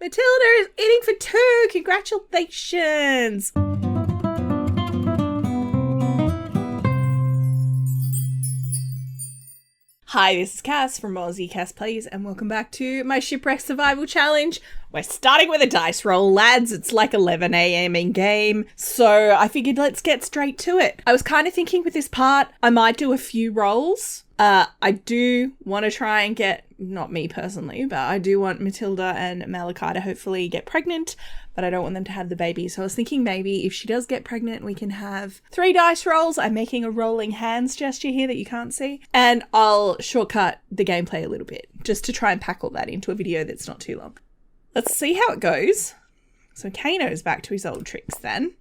Matilda is eating for 2. Congratulations. Hi, this is Cass from Aussie Cass Plays, and welcome back to my Shipwrecked Survival Challenge. We're starting with a dice roll, lads. It's like 11 a.m. in game, so I figured let's get straight to it. I was kind of thinking with this part, I might do a few rolls. I do want to try and get, not me personally, but I do want Matilda and Malakai to hopefully get pregnant, but I don't want them to have the baby. So I was thinking maybe if she does get pregnant, we can have 3 dice rolls. I'm making a rolling hands gesture here that you can't see, and I'll shortcut the gameplay a little bit just to try and pack all that into a video that's not too long. Let's see how it goes. So Kano's back to his old tricks then.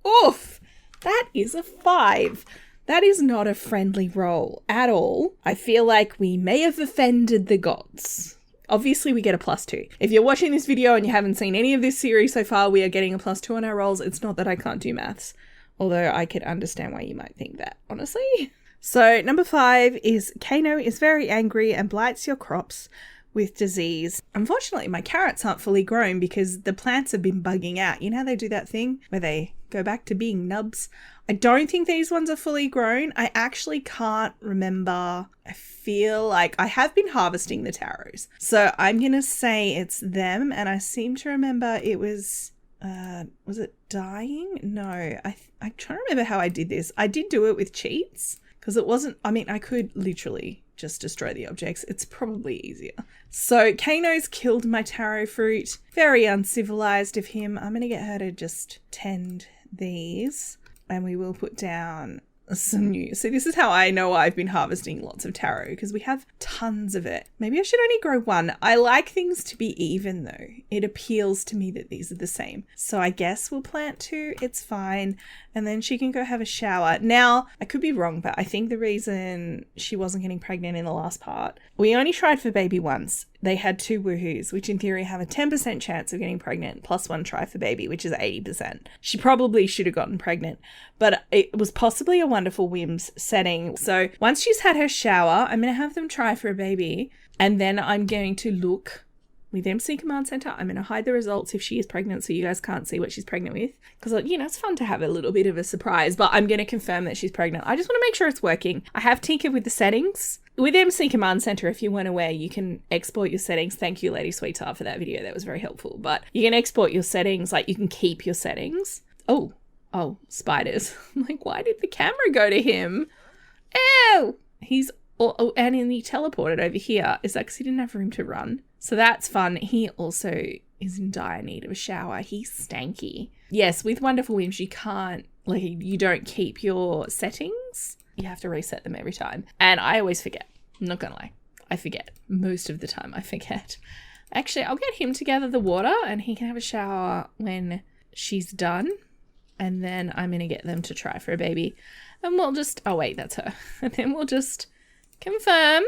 Oof, that is a 5. That is not a friendly roll at all. I feel like we may have offended the gods. Obviously, we get a +2. If you're watching this video and you haven't seen any of this series so far, we are getting a +2 on our rolls. It's not that I can't do maths, although I could understand why you might think that, honestly. So number 5 is Kano is very angry and blights your crops with disease. Unfortunately, my carrots aren't fully grown because the plants have been bugging out. You know how they do that thing where they go back to being nubs? I don't think these ones are fully grown. I actually can't remember. I feel like I have been harvesting the taros. So I'm going to say it's them. And I seem to remember it was it dying? No, I'm trying to remember how I did this. I did do it with cheats because it wasn't, I mean, I could literally just destroy the objects. It's probably easier. So Kano's killed my taro fruit. Very uncivilized of him. I'm going to get her to just tend these. And we will put down some new. So this is how I know I've been harvesting lots of taro, because we have tons of it. Maybe I should only grow 1. I like things to be even though. It appeals to me that these are the same. So I guess we'll plant 2. It's fine. And then she can go have a shower. Now, I could be wrong, but I think the reason she wasn't getting pregnant in the last part, we only tried for baby once. They had 2 woohoos, which in theory have a 10% chance of getting pregnant, plus 1 try for baby, which is 80%. She probably should have gotten pregnant, but it was possibly a Wonderful Whims setting. So once she's had her shower, I'm going to have them try for a baby, and then I'm going to look with MC Command Center. I'm going to hide the results if she is pregnant so you guys can't see what she's pregnant with, because, you know, it's fun to have a little bit of a surprise, but I'm going to confirm that she's pregnant. I just want to make sure it's working. I have tinkered with the settings. With MC Command Center, if you weren't aware, you can export your settings. Thank you, Lady Sweetheart, for that video. That was very helpful. But you can export your settings, like you can keep your settings. Oh, spiders. I'm like, why did the camera go to him? Ew! And then he teleported over here. Is that because he didn't have room to run? So that's fun. He also is in dire need of a shower. He's stanky. Yes, with Wonderful Whims, you can't, like, you don't keep your settings. You have to reset them every time. And I always forget. I'm not gonna lie. I forget. Most of the time I forget. Actually, I'll get him to gather the water and he can have a shower when she's done. And then I'm gonna get them to try for a baby. And we'll just, oh wait, that's her. And then we'll just confirm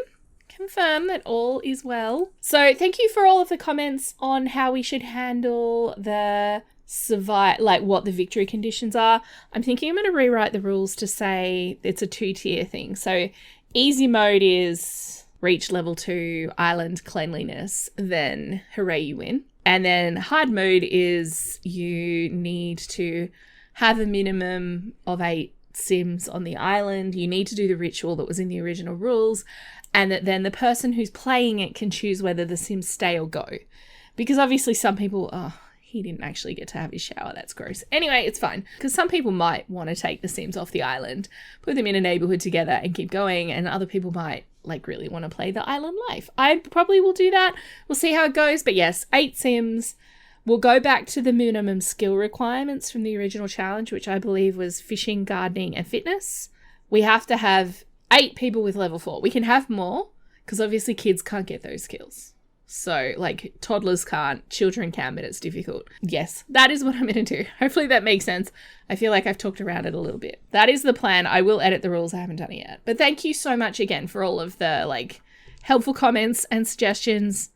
that all is well. So thank you for all of the comments on how we should handle the survive, like what the victory conditions are. I'm thinking I'm going to rewrite the rules to say it's a 2-tier thing. So easy mode is reach level 2 island cleanliness, then hooray, you win. And then hard mode is you need to have a minimum of 8 sims on the island. You need to do the ritual that was in the original rules, and that then the person who's playing it can choose whether the sims stay or go. Because obviously some people, he didn't actually get to have his shower. That's gross. Anyway, it's fine. Because some people might want to take the sims off the island, put them in a neighborhood together and keep going. And other people might like really want to play the island life. I probably will do that. We'll see how it goes. But yes, 8 sims. We'll go back to the minimum skill requirements from the original challenge, which I believe was fishing, gardening, and fitness. We have to have 8 people with level 4. We can have more because obviously kids can't get those skills. So, like, toddlers can't, children can, but it's difficult. Yes, that is what I'm going to do. Hopefully that makes sense. I feel like I've talked around it a little bit. That is the plan. I will edit the rules. I haven't done it yet. But thank you so much again for all of the, like, helpful comments and suggestions.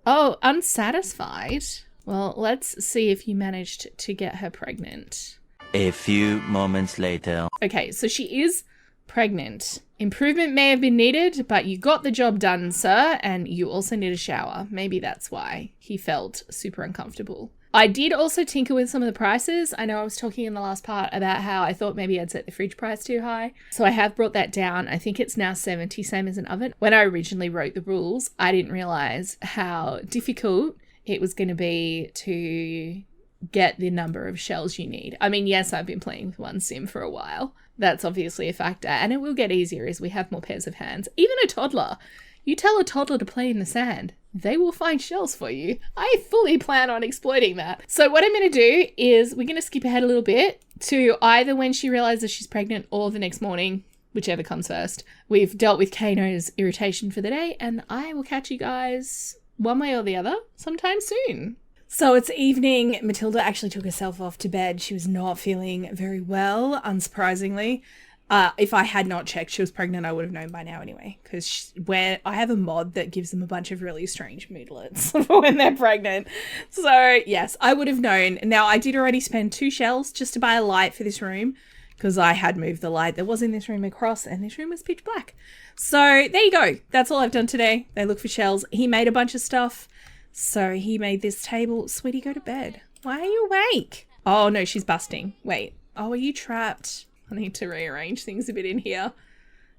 Oh, unsatisfied? Well, let's see if you managed to get her pregnant. A few moments later. Okay, so she is Pregnant. Improvement may have been needed, but you got the job done, sir, and you also need a shower. Maybe that's why he felt super uncomfortable. I did also tinker with some of the prices. I know I was talking in the last part about how I thought maybe I'd set the fridge price too high. So I have brought that down. I think it's now $70, same as an oven. When I originally wrote the rules, I didn't realize how difficult it was going to be to get the number of shells you need. I mean, yes, I've been playing with one sim for a while. That's obviously a factor, and it will get easier as we have more pairs of hands. Even a toddler. You tell a toddler to play in the sand, they will find shells for you. I fully plan on exploiting that. So what I'm going to do is we're going to skip ahead a little bit to either when she realizes she's pregnant or the next morning, whichever comes first. We've dealt with Kano's irritation for the day, and I will catch you guys one way or the other sometime soon. So it's evening. Matilda actually took herself off to bed. She was not feeling very well, unsurprisingly. If I had not checked she was pregnant, I would have known by now anyway. Because where I have a mod that gives them a bunch of really strange moodlets for when they're pregnant. So yes, I would have known. Now I did already spend 2 shells just to buy a light for this room. Because I had moved the light that was in this room across, and this room was pitch black. So there you go. That's all I've done today. They look for shells. He made a bunch of stuff. So he made this table. Sweetie, go to bed. Why are you awake? Oh, no, she's busting. Wait. Oh, are you trapped? I need to rearrange things a bit in here.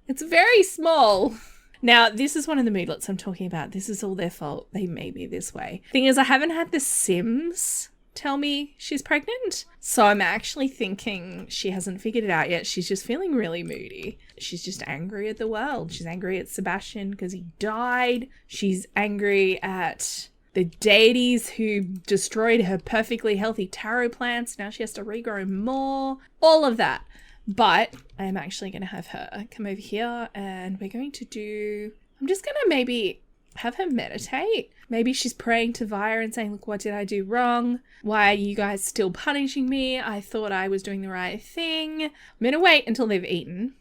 It's very small. Now, this is one of the moodlets I'm talking about. This is all their fault. They made me this way. Thing is, I haven't had the Sims tell me she's pregnant. So I'm actually thinking she hasn't figured it out yet. She's just feeling really moody. She's just angry at the world. She's angry at Sebastian because he died. She's angry at the deities who destroyed her perfectly healthy taro plants. Now she has to regrow more. All of that. But I'm actually going to have her come over here and we're going to do... I'm just going to maybe have her meditate. Maybe she's praying to Vire and saying, look, what did I do wrong? Why are you guys still punishing me? I thought I was doing the right thing. I'm going to wait until they've eaten.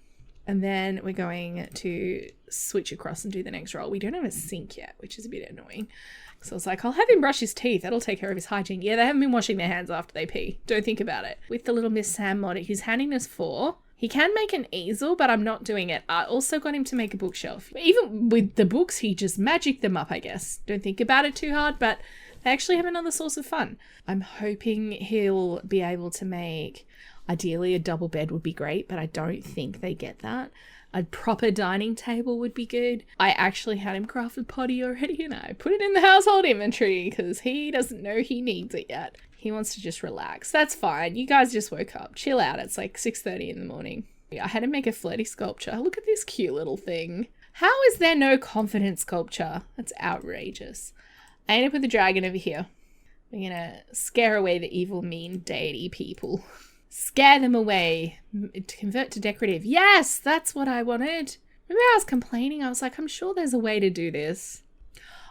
And then we're going to switch across and do the next roll. We don't have a sink yet, which is a bit annoying. So I was like, I'll have him brush his teeth. That'll take care of his hygiene. Yeah, they haven't been washing their hands after they pee. Don't think about it. With the little Miss Sam mod, he's handing us 4. He can make an easel, but I'm not doing it. I also got him to make a bookshelf. Even with the books, he just magicked them up, I guess. Don't think about it too hard, but they actually have another source of fun. I'm hoping he'll be able to make... Ideally, a double bed would be great, but I don't think they get that. A proper dining table would be good. I actually had him craft a potty already and I put it in the household inventory because he doesn't know he needs it yet. He wants to just relax. That's fine. You guys just woke up. Chill out. It's like 6:30 in the morning. I had him make a flirty sculpture. Look at this cute little thing. How is there no confident sculpture? That's outrageous. I ended up with the dragon over here. We're going to scare away the evil, mean deity people. Scare them away. To convert to decorative. Yes, that's what I wanted. Remember I was complaining? I was like, I'm sure there's a way to do this.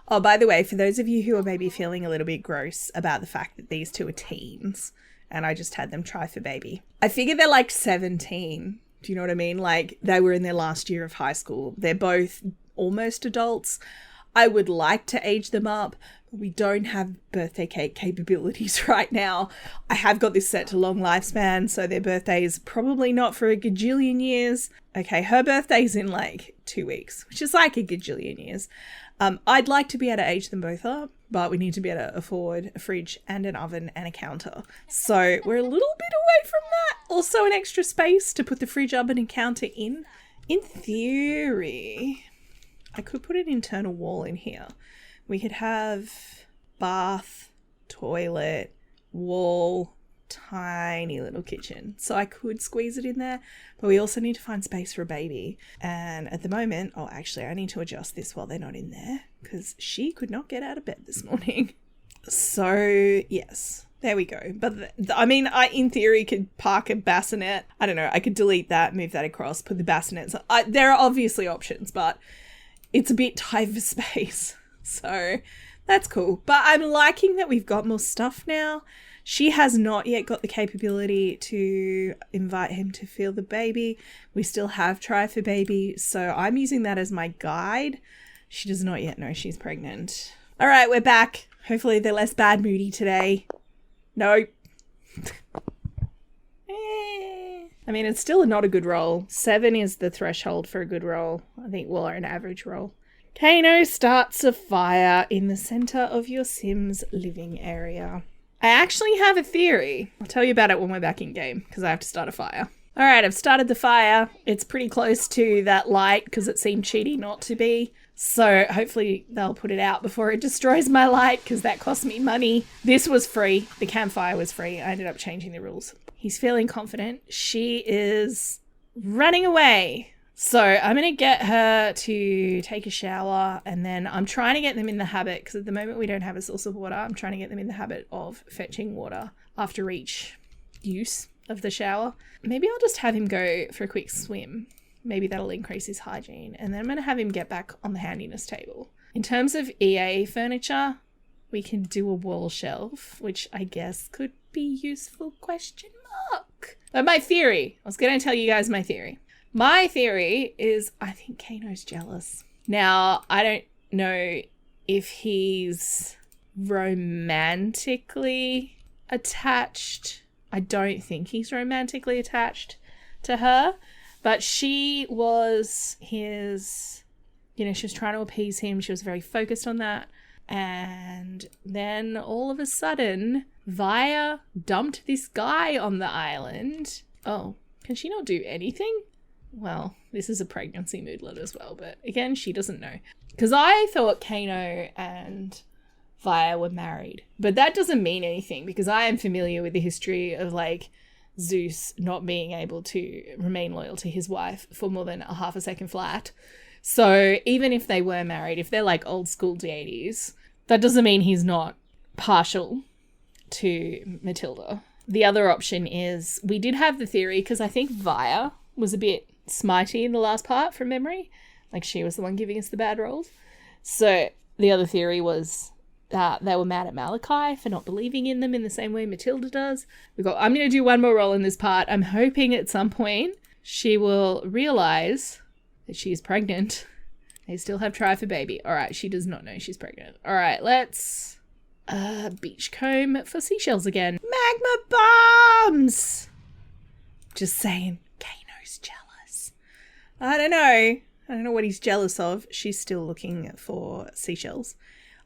Oh, by the way, for those of you who are maybe feeling a little bit gross about the fact that these two are teens and I just had them try for baby. I figure they're like 17. Do you know what I mean? Like they were in their last year of high school. They're both almost adults. I would like to age them up. We don't have birthday cake capabilities right now. I have got this set to long lifespan, so their birthday is probably not for a gajillion years. Okay, her birthday's in like 2 weeks, which is like a gajillion years. I'd like to be able to age them both up, but we need to be able to afford a fridge and an oven and a counter. So we're a little bit away from that. Also an extra space to put the fridge, oven and counter in. In theory, I could put an internal wall in here. We could have bath, toilet, wall, tiny little kitchen. So I could squeeze it in there, but we also need to find space for a baby. And at the moment, oh, actually, I need to adjust this while they're not in there because she could not get out of bed this morning. So yes, there we go. But I mean, I in theory could park a bassinet. I don't know. I could delete that, move that across, put the bassinet. So there are obviously options, but it's a bit tight for space. So that's cool. But I'm liking that we've got more stuff now. She has not yet got the capability to invite him to feel the baby. We still have try for baby. So I'm using that as my guide. She does not yet know she's pregnant. All right, we're back. Hopefully they're less bad moody today. No. I mean, it's still not a good roll. 7 is the threshold for a good roll. I think we're an average roll. Kano starts a fire in the center of your Sim's living area. I actually have a theory. I'll tell you about it when we're back in game because I have to start a fire. All right, I've started the fire. It's pretty close to that light because it seemed cheaty not to be. So hopefully they'll put it out before it destroys my light because that cost me money. This was free. The campfire was free. I ended up changing the rules. He's feeling confident. She is running away. So I'm going to get her to take a shower, and then I'm trying to get them in the habit, because at the moment we don't have a source of water, I'm trying to get them in the habit of fetching water after each use of the shower. Maybe I'll just have him go for a quick swim. Maybe that'll increase his hygiene. And then I'm going to have him get back on the handiness table. In terms of EA furniture, we can do a wall shelf, which I guess could be useful, question mark. But my theory, I was going to tell you guys my theory. My theory is I think Kano's jealous. Now, I don't know if he's romantically attached. I don't think he's romantically attached to her, but she was his, she was trying to appease him. She was very focused on that. And then all of a sudden, Via dumped this guy on the island. Oh, can she not do anything? Well, this is a pregnancy moodlet as well, but again, she doesn't know. Because I thought Kano and Via were married, but that doesn't mean anything because I am familiar with the history of Zeus not being able to remain loyal to his wife for more than a half a second flat. So even if they were married, if they're old school deities, that doesn't mean he's not partial to Matilda. The other option is we did have the theory, because I think Via was a bit smitey in the last part from memory. She was the one giving us the bad rolls. So the other theory was that they were mad at Malakai for not believing in them in the same way Matilda does. I'm going to do one more roll in this part. I'm hoping at some point she will realize that she's pregnant. They still have try for baby. All right, she does not know she's pregnant. All right, let's beach comb for seashells again. Magma bombs! Just saying, Kano's jealous. I don't know what he's jealous of. She's still looking for seashells.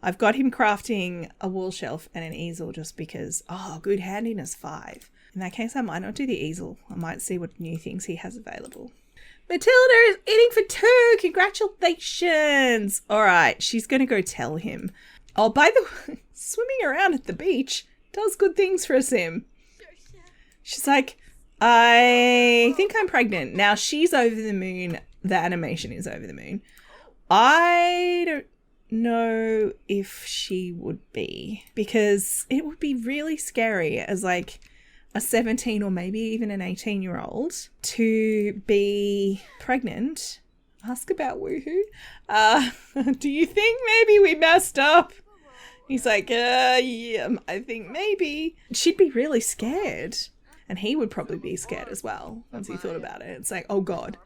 I've got him crafting a wall shelf and an easel just because, good handiness 5. In that case, I might not do the easel. I might see what new things he has available. Matilda is eating for 2. Congratulations. All right, she's going to go tell him. Oh, by the way, swimming around at the beach does good things for a sim. She's like, I think I'm pregnant. Now, she's over the moon. The animation is over the moon. I don't know if she would be, because it would be really scary as a 17 or maybe even an 18-year-old to be pregnant. Ask about woohoo. Do you think maybe we messed up? He's like, yeah, I think maybe. She'd be really scared. And he would probably be scared as well once he thought about it. It's like, oh God,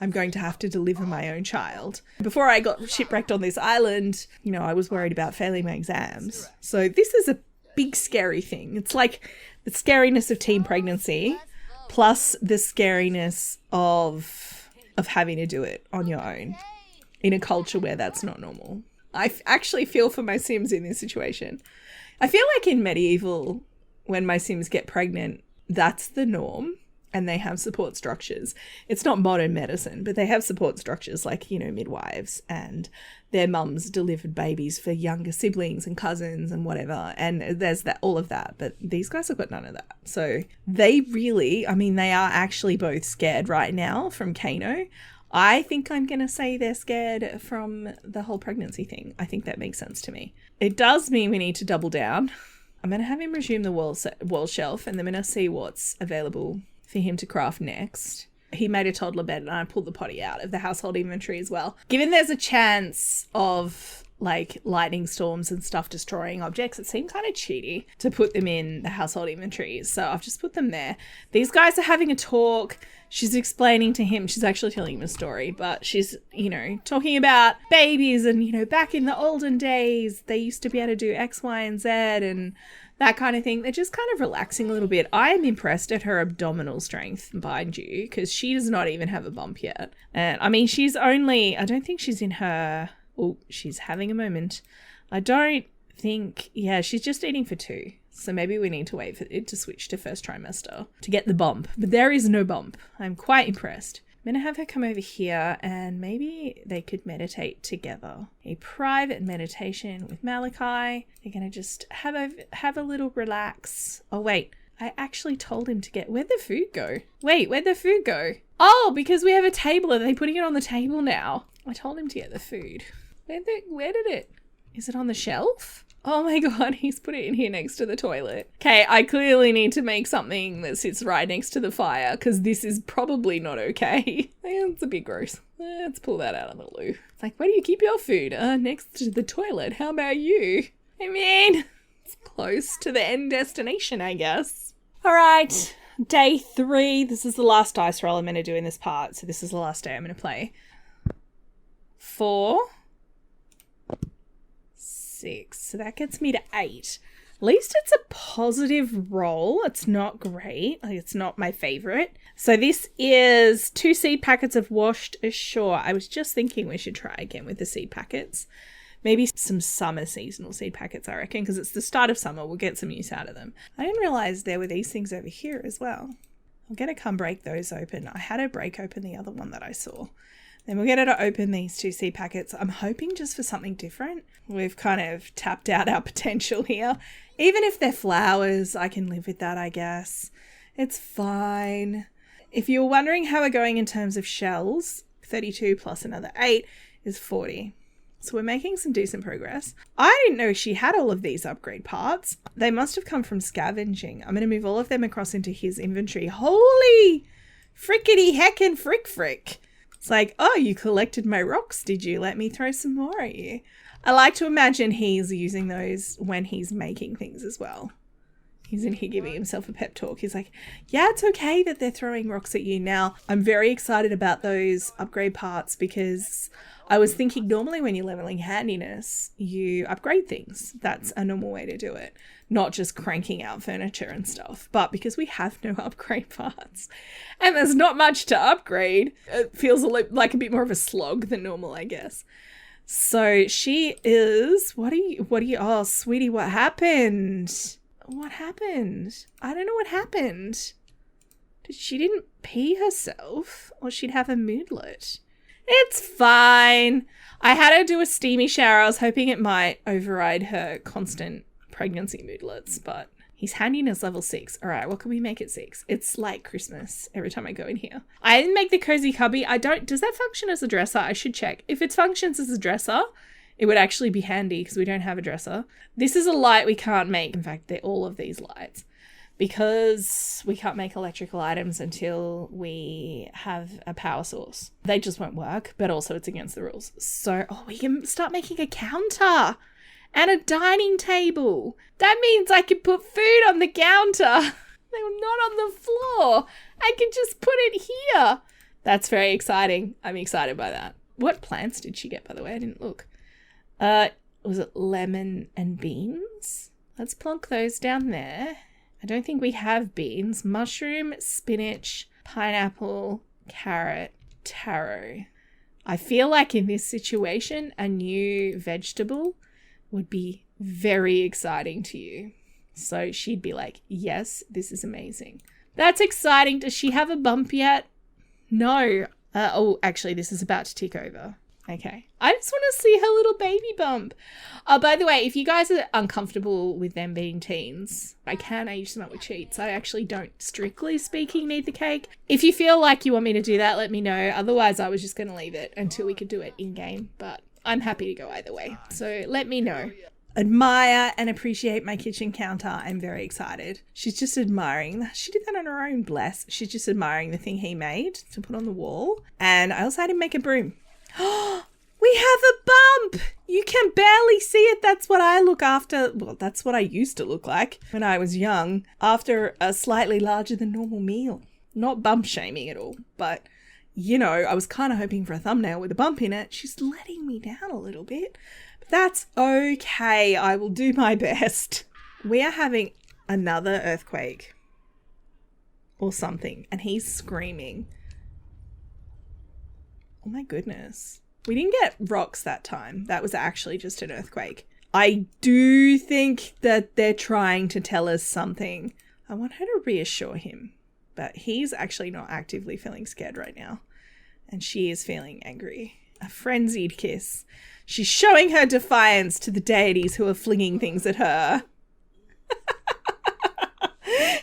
I'm going to have to deliver my own child. Before I got shipwrecked on this island, I was worried about failing my exams. So this is a big scary thing. It's like the scariness of teen pregnancy plus the scariness of having to do it on your own in a culture where that's not normal. I actually feel for my Sims in this situation. I feel like in medieval, when my Sims get pregnant, that's the norm and they have support structures. It's not modern medicine, but they have support structures like, midwives, and their mums delivered babies for younger siblings and cousins and whatever. And there's all of that. But these guys have got none of that. So they really, they are actually both scared right now from Kano. I think I'm going to say they're scared from the whole pregnancy thing. I think that makes sense to me. It does mean we need to double down. I'm going to have him resume the wall shelf, and then we're going to see what's available for him to craft next. He made a toddler bed and I pulled the potty out of the household inventory as well. Given there's a chance of like lightning storms and stuff destroying objects, it seemed kind of cheaty to put them in the household inventories. So I've just put them there. These guys are having a talk. She's explaining to him, she's actually telling him a story, but she's, you know, talking about babies and, you know, back in the olden days, they used to be able to do X, Y, and Z and that kind of thing. They're just kind of relaxing a little bit. I am impressed at her abdominal strength, mind you, because she does not even have a bump yet. And I mean, she's only, I don't think she's in her, oh, she's having a moment. I don't think, yeah, she's just eating for 2. So maybe we need to wait for it to switch to first trimester to get the bump. But there is no bump. I'm quite impressed. I'm going to have her come over here and maybe they could meditate together. A private meditation with Malakai. They're going to just have a little relax. Oh, wait. I actually told him to get... Where'd the food go? Wait, where'd the food go? Oh, because we have a table. Are they putting it on the table now? I told him to get the food. Where did it? Is it on the shelf? Oh my god, he's put it in here next to the toilet. Okay, I clearly need to make something that sits right next to the fire because this is probably not okay. It's a bit gross. Let's pull that out of the loo. It's like, where do you keep your food? Next to the toilet. How about you? I mean, it's close to the end destination, I guess. All right, day 3. This is the last dice roll I'm going to do in this part. So this is the last day I'm going to play. 4. 6. So that gets me to 8. At least it's a positive roll. It's not great. Like, it's not my favorite. So this is 2 seed packets of washed ashore. I was just thinking we should try again with the seed packets. Maybe some summer seasonal seed packets, I reckon, because it's the start of summer. We'll get some use out of them. I didn't realize there were these things over here as well. I'm going to come break those open. I had to break open the other one that I saw. Then we'll get her to open these 2 seed packets. I'm hoping just for something different. We've kind of tapped out our potential here. Even if they're flowers, I can live with that, I guess. It's fine. If you're wondering how we're going in terms of shells, 32 plus another 8 is 40. So we're making some decent progress. I didn't know she had all of these upgrade parts. They must have come from scavenging. I'm going to move all of them across into his inventory. Holy frickety heckin' frick. It's like, oh, you collected my rocks, did you? Let me throw some more at you. I like to imagine he's using those when he's making things as well. He's in here giving himself a pep talk. He's like, yeah, it's okay that they're throwing rocks at you. Now, I'm very excited about those upgrade parts because I was thinking normally when you're leveling handiness, you upgrade things. That's a normal way to do it. Not just cranking out furniture and stuff. But because we have no upgrade parts and there's not much to upgrade, it feels like a bit more of a slog than normal, I guess. So she is, what are you, oh, sweetie, what happened? What happened? I don't know what happened. She didn't pee herself or she'd have a moodlet. It's fine. I had her do a steamy shower. I was hoping it might override her constant pregnancy moodlets, but he's handiness level 6. All right, what can we make it 6? It's like Christmas every time I go in here. I didn't make the cozy cubby. Does that function as a dresser? I should check. If it functions as a dresser, it would actually be handy because we don't have a dresser. This is a light we can't make. In fact, they're all of these lights because we can't make electrical items until we have a power source. They just won't work, but also it's against the rules. So, we can start making a counter and a dining table. That means I can put food on the counter. They're not on the floor. I can just put it here. That's very exciting. I'm excited by that. What plants did she get, by the way? I didn't look. Was it lemon and beans? Let's plonk those down there. I don't think we have beans. Mushroom, spinach, pineapple, carrot, taro. I feel like in this situation, a new vegetable would be very exciting to you. So she'd be like, yes, this is amazing. That's exciting. Does she have a bump yet? No. Actually, this is about to tick over. Okay. I just want to see her little baby bump. By the way, if you guys are uncomfortable with them being teens, I use them up with cheats. I actually don't, strictly speaking, need the cake. If you feel like you want me to do that, let me know. Otherwise, I was just going to leave it until we could do it in-game. But I'm happy to go either way. So let me know. Admire and appreciate my kitchen counter. I'm very excited. She's just admiring. She did that on her own, bless. She's just admiring the thing he made to put on the wall. And I also had him make a broom. We We have a bump! You can barely see it. That's what I look after. Well, that's what I used to look like when I was young, after a slightly larger than normal meal. Not bump shaming at all, but, you know, I was kind of hoping for a thumbnail with a bump in it. She's letting me down a little bit, but that's okay. I will do my best. We are having another earthquake or something, and he's screaming. Oh my goodness. We didn't get rocks that time. That was actually just an earthquake. I do think that they're trying to tell us something. I want her to reassure him, but he's actually not actively feeling scared right now. And she is feeling angry. A frenzied kiss. She's showing her defiance to the deities who are flinging things at her.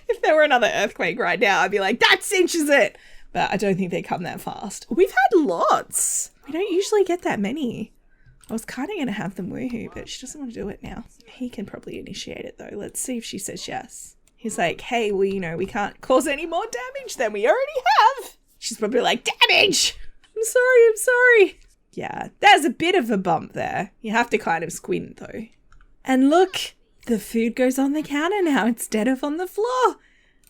If there were another earthquake right now, I'd be like, that cinches it. But I don't think they come that fast. We've had lots. We don't usually get that many. I was kind of going to have them woohoo, but she doesn't want to do it now. He can probably initiate it though. Let's see if she says yes. He's like, hey, well, you know, we can't cause any more damage than we already have. She's probably like, damage! I'm sorry. Yeah, there's a bit of a bump there. You have to kind of squint though. And look, the food goes on the counter now instead of on the floor.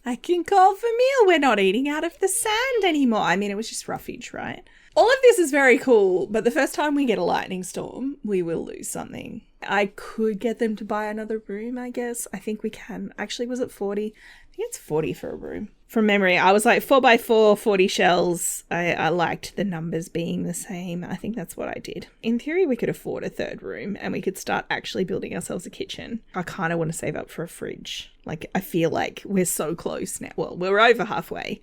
I can call for meal. We're not eating out of the sand anymore. I mean, it was just roughage, right? All of this is very cool, but the first time we get a lightning storm, we will lose something. I could get them to buy another room, I guess. I think we can. Actually, was it 40? I think it's 40 for a room. From memory, I was like 4x4, 40 shells. I liked the numbers being the same. I think that's what I did. In theory, we could afford a third room and we could start actually building ourselves a kitchen. I kind of want to save up for a fridge. Like, I feel like we're so close now. Well, we're over halfway.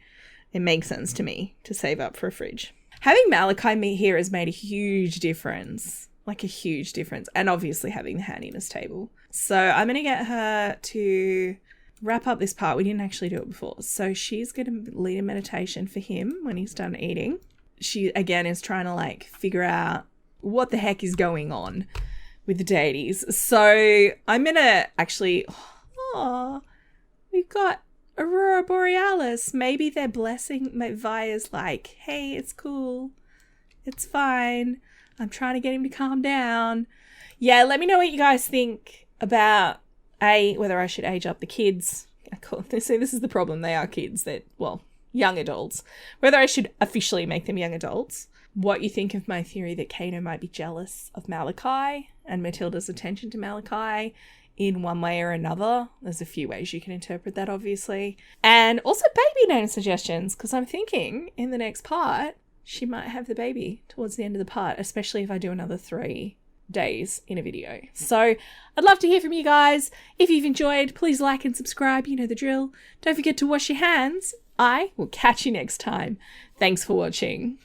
It makes sense to me to save up for a fridge. Having Malakai meet here has made a huge difference. Like a huge difference. And obviously having the handiness table. So I'm going to get her to wrap up this part. We didn't actually do it before. So she's going to lead a meditation for him when he's done eating. She, again, is trying to like figure out what the heck is going on with the deities. So I'm going to actually... Oh, we've got Aurora Borealis. Maybe they're blessing. Vaya's like, hey, it's cool. It's fine. I'm trying to get him to calm down. Yeah, let me know what you guys think about whether I should age up the kids. See, this is the problem. They are kids. They're, well, young adults. Whether I should officially make them young adults. What you think of my theory that Kano might be jealous of Malakai and Matilda's attention to Malakai in one way or another. There's a few ways you can interpret that, obviously. And also baby name suggestions, because I'm thinking in the next part, she might have the baby towards the end of the part, especially if I do another 3 days in a video. So I'd love to hear from you guys. If you've enjoyed, please like and subscribe. You know the drill. Don't forget to wash your hands. I will catch you next time. Thanks for watching.